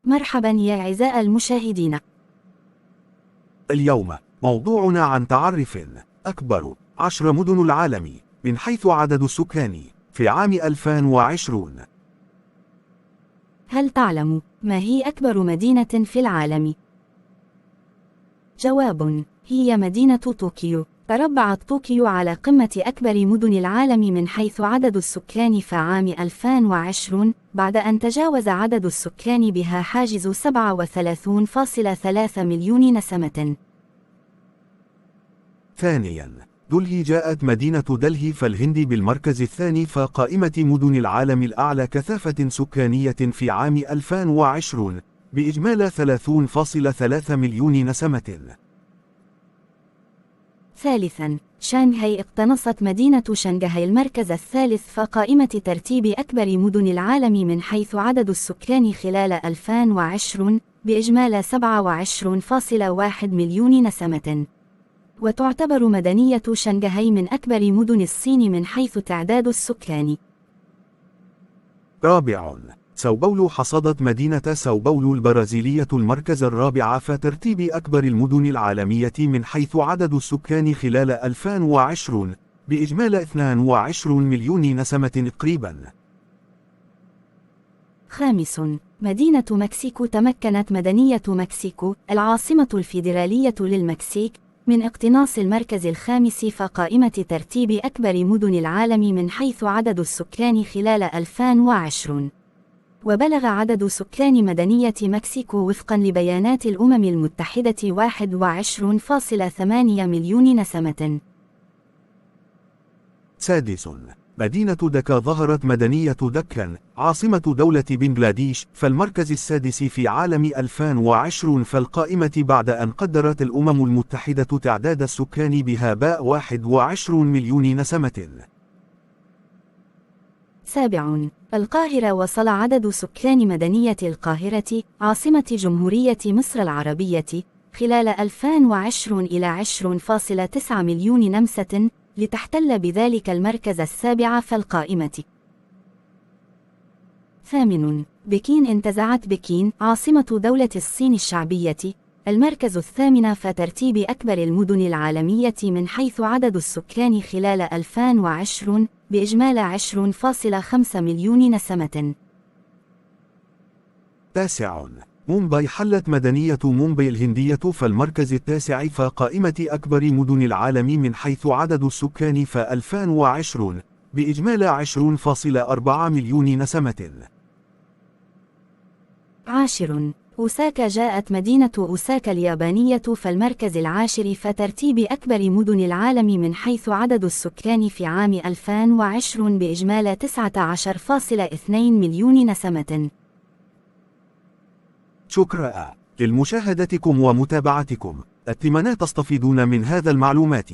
مرحبا يا أعزائي المشاهدين. اليوم موضوعنا عن تعرف أكبر 10 مدن العالم من حيث عدد السكان في عام 2020. هل تعلم ما هي أكبر مدينة في العالم؟ جواب: هي مدينة طوكيو. تربعت طوكيو على قمة أكبر مدن العالم من حيث عدد السكان في عام 2020 بعد أن تجاوز عدد السكان بها حاجز 37.3 مليون نسمة. ثانياً، دلهي جاءت مدينة دلهي في الهند بالمركز الثاني في قائمة مدن العالم الأعلى كثافة سكانية في عام 2020 بإجمال 30.3 مليون نسمة. ثالثاً، شانغهاي اقتنصت مدينة شنغهاي المركز الثالث في قائمة ترتيب أكبر مدن العالم من حيث عدد السكان خلال 2020 بإجمال 27.1 مليون نسمة. وتعتبر مدنية شنغهاي من أكبر مدن الصين من حيث تعداد السكان. رابعاً، ساو باولو حصدت مدينة ساو باولو البرازيلية المركز الرابع في ترتيب أكبر المدن العالمية من حيث عدد السكان خلال 2020 بإجمال 22 مليون نسمة تقريباً. خامس، مدينة مكسيكو. تمكنت مدنية مكسيكو العاصمة الفيدرالية للمكسيك من اقتناص المركز الخامس في قائمة ترتيب أكبر مدن العالم من حيث عدد السكان خلال 2020. وبلغ عدد سكان مدنية مكسيكو وفقا لبيانات الأمم المتحدة 21.8 مليون نسمة. سادس، مدينة دكا. ظهرت مدنية دكن عاصمة دولة بنغلاديش في المركز السادس في عام 2020 في القائمة بعد أن قدرت الأمم المتحدة تعداد السكان بها 21 مليون نسمة. سابع، القاهرة. وصل عدد سكان مدنية القاهرة عاصمة جمهورية مصر العربية خلال 2020 إلى 20.9 مليون نمسة، لتحتل بذلك المركز السابع في القائمة. ثامن، بكين. انتزعت بكين عاصمة دولة الصين الشعبية المركز الثامن في ترتيب أكبر المدن العالمية من حيث عدد السكان خلال 2020 بإجمال 20.5 مليون نسمة. تاسع، مومباي. حلت مدنية مومباي الهندية في المركز التاسع في قائمة أكبر مدن العالم من حيث عدد السكان في 2020 بإجمال 20.4 مليون نسمة. عاشر، أوساكا. جاءت مدينة أوساكا اليابانية في المركز العاشر في ترتيب أكبر مدن العالم من حيث عدد السكان في عام 2020 بإجمال 19.2 مليون نسمة. شكرا لمشاهدتكم ومتابعتكم. أتمنى تستفيدون من هذا المعلومات.